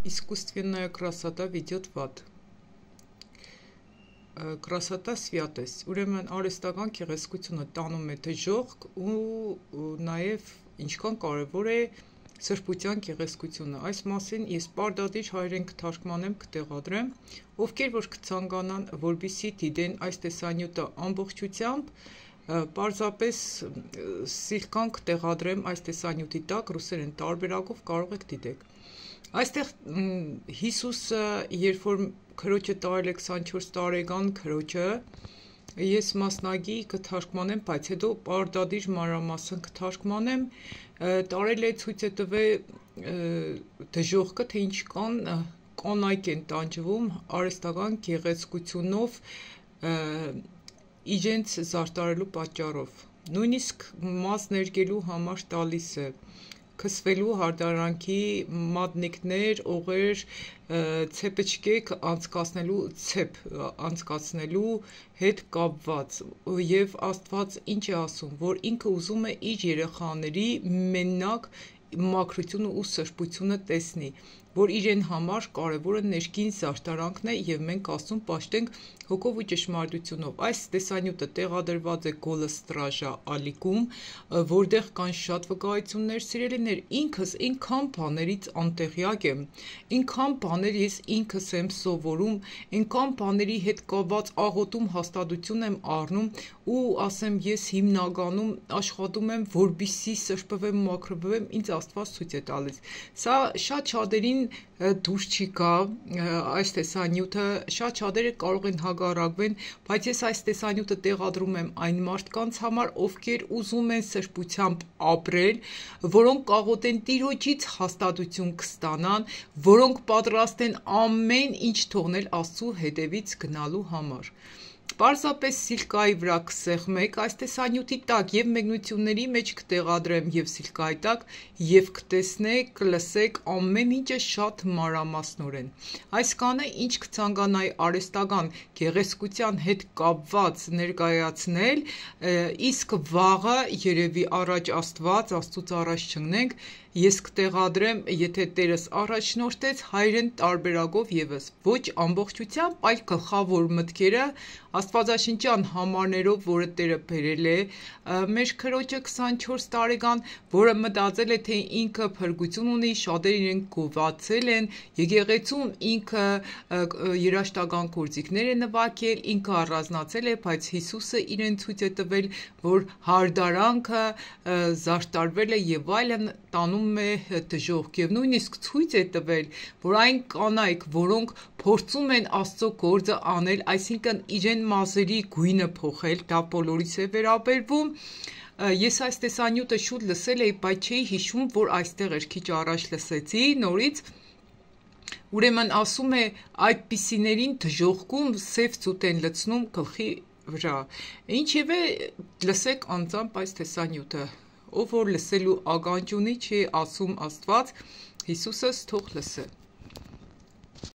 Искусственная красота ведет в ад. Красота святость. Ուրեմն արհեստական գեղեցկությունը տանում է դժոխք ու նաև ինչքան կարևոր է սրբության գեղեցկությունը։ Այս մասին ես պարդադիր հայերեն կթարգմանեմ, կտեղադրեմ, ովքեր որ կցանկանան, որպեսզի դիտեն այս տեսանյութը ամբողջությամբ, պարզապես սիրկան կտեղադրեմ այս տեսանյութի տակ ռուսերեն տարբերակով կարող եք դիտեք։ Այստեղ Հիսուսը, երբ որ քրոջը տարել է 24 տարեկան քրոջը, ես մասնագի կթարգմանեմ, բայց հետո պարդադիր մանրամասն կթարգմանեմ, տարել է ցույց է տվել դժոխքը, թե ինչ կանայք են տանջվում արհեստական գեղեցկությունով իրենց զարդարելու պատճառով, նույնիսկ մազ ներկելու համար տալիս է, քսվելու հարդարանքի մատնիկներ, օղեր, ցեպեչկեք անցկացնելու հետ կապված եւ Աստված ինչ է ասում, որ ինքը ուզում է իր երեխաների մենակ մաքրությունը ու սրբությունը տեսնի, որ իրեն համար կարևորը ներքին զարդարանքն է եւ մենք Աստծուն պաշտենք հոգով ու ճշմարտությունով։ Այս տեսանյութը տեղադրված է Գոլստրաժա ալիքում, որտեղ կան շատ վկայություններ, սիրելիներ, ինքս այնքան բաներից անտեղյակ եմ, այնքան բաներ ես ինքս եմ սովորում, այնքան բաների հետ կապված աղոթում հաստատություն եմ առնում ու ասեմ ես հիմնականում աշխատում եմ, որպեսզի սրբվեմ, մաքրվեմ, ինձ Աստված ցույց է տալիս։ Սա շատ շատերին դուր չի գա այս տեսանյութը, շատ շատերը կարող են հակառակվեն, բայց ես այս տեսանյութը տեղադրում եմ այն մարդկանց համար, ովքեր ուզում են սրբությամբ ապրել, որոնք կաղոթեն Տիրոջից հաստատություն կստանան, որոնք պատրաստ են ամեն ինչ թողնել Աստծու հետևից գնալու համար։ Պարզապես սիլկայի վրա կսեղմեք այս տեսանյութի տակ եւ մեկնությունների մեջ կտեղադրեմ եւ սիլկայի տակ եւ կտեսնեք, կլսեք ամեն ինչը շատ մանրամասնորեն։ Այս կանը ինչ կցանկանայի արհեստական գեղեցկության հետ կապված ներկայացնել, իսկ վաղը երևի առաջ Աստծուց առաջ չգնենք, ես կտեղադրեմ, եթե Տերս առաջնորդեց հայերեն տարբերակով եւս, ոչ ամբողջությամբ, այլ գլխավոր մտքերը աստվածաշնչյան համարներով, որը Տերը բերել է մեր քրոջը 24 տարեկան, որը մտածել է, թե ինքը փրկություն ունի, շատերը իրեն գովացել են, եկեղեցում ինքը երաշտական գործիքներ է նվագել, ինքը առանձնացել է, բայց Հիսուսը իրեն ցույց է տվել, որ հարդարանքը զարդարվել է եւ այլն տանում է դժոխք եւ նույնիսկ ցույց է տվել, որ այն կանայք, որոնք փորձում են Աստծո գործը անել, այսինքն իրեն մազերի գույնը փոխել, դա բոլորիս է վերաբերվում։ Ես այս տեսանյութը շուտ լսել էի, բայց չէի հիշում, որ այստեղ էր, քիչ առաջ լսեցի նորից։ Ուրեմն ասում է այդպիսիներին դժոխքում սև ծուտ են լցնում գլխի վրա։ Ինչևէ լսեք անձամբ այս տեսանյութը, ով որ լսելու ականջ ունի, չի ասում Աստված, Հիսուսս թող լսե։